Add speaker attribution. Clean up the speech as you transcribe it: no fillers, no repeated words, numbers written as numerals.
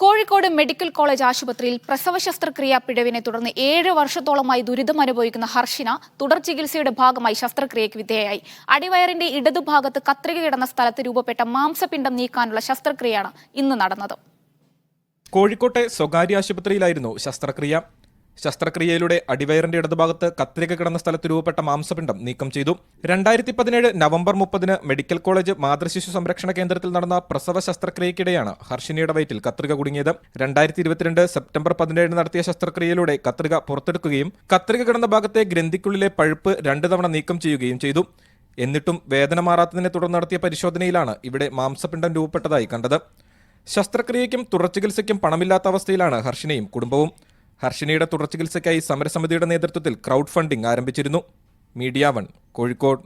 Speaker 1: Kozhikode medical college ആശുപത്രിയിൽ പ്രസവ ശസ്ത്രക്രിയാ പിഴവിനെ തുടർന്ന് 7 വർഷത്തോളമായി ദുരിതം അനുഭവിക്കുന്ന ഹർഷിന തുടർ ചികിത്സയുടെ ഭാഗമായി ശസ്ത്രക്രിയയ്ക്ക് വിധേയയായി. അടിവയറിന്റെ ഇടതുഭാഗത്ത് കത്രിക കിടന്ന സ്ഥലത്ത് രൂപപ്പെട്ട മാംസപിണ്ഡം നീക്കാനുള്ള ശസ്ത്രക്രിയയാണ് ഇന്ന് നടന്നത്.
Speaker 2: കോഴിക്കോട്ടെ സ്വകാര്യ ആശുപത്രിയിലായിരുന്നു ശസ്ത്രക്രിയ. ശസ്ത്രക്രിയയിലൂടെ അടിവയറിന്റെ ഇടതുഭാഗത്ത് കത്രിക കിടന്ന സ്ഥലത്ത് രൂപപ്പെട്ട മാംസപിണ്ഡം നീക്കം ചെയ്തു. 2017 നവംബർ 30 മെഡിക്കൽ കോളേജ് മാതൃശിശു സംരക്ഷണ കേന്ദ്രത്തിൽ നടന്ന പ്രസവ ശസ്ത്രക്രിയയ്ക്കിടെയാണ് ഹർഷിനിയുടെ വയറ്റിൽ കത്രിക കുടുങ്ങിയത്. 2022 സെപ്റ്റംബർ 17 നടത്തിയ ശസ്ത്രക്രിയയിലൂടെ കത്രിക പുറത്തെടുക്കുകയും കത്രിക കിടന്ന ഭാഗത്തെ ഗ്രന്ഥിക്കുള്ളിലെ പഴുപ്പ് 2 തവണ നീക്കം ചെയ്യുകയും ചെയ്തു. എന്നിട്ടും വേദന മാറാത്തതിനെ തുടർന്ന് നടത്തിയ പരിശോധനയിലാണ് ഇവിടെ മാംസപിണ്ഡം രൂപപ്പെട്ടതായി കണ്ടത്. ശസ്ത്രക്രിയയ്ക്കും തുടർചികിത്സയ്ക്കും പണമില്ലാത്ത അവസ്ഥയിലാണ് ഹർഷിനയും കുടുംബവും. ഹർഷിനിയുടെ തുടർചികിത്സയ്ക്കായി സമരസമിതിയുടെ നേതൃത്വത്തിൽ ക്രൗഡ് ഫണ്ടിംഗ് ആരംഭിച്ചിരുന്നു. മീഡിയ 1 കോഴിക്കോട്.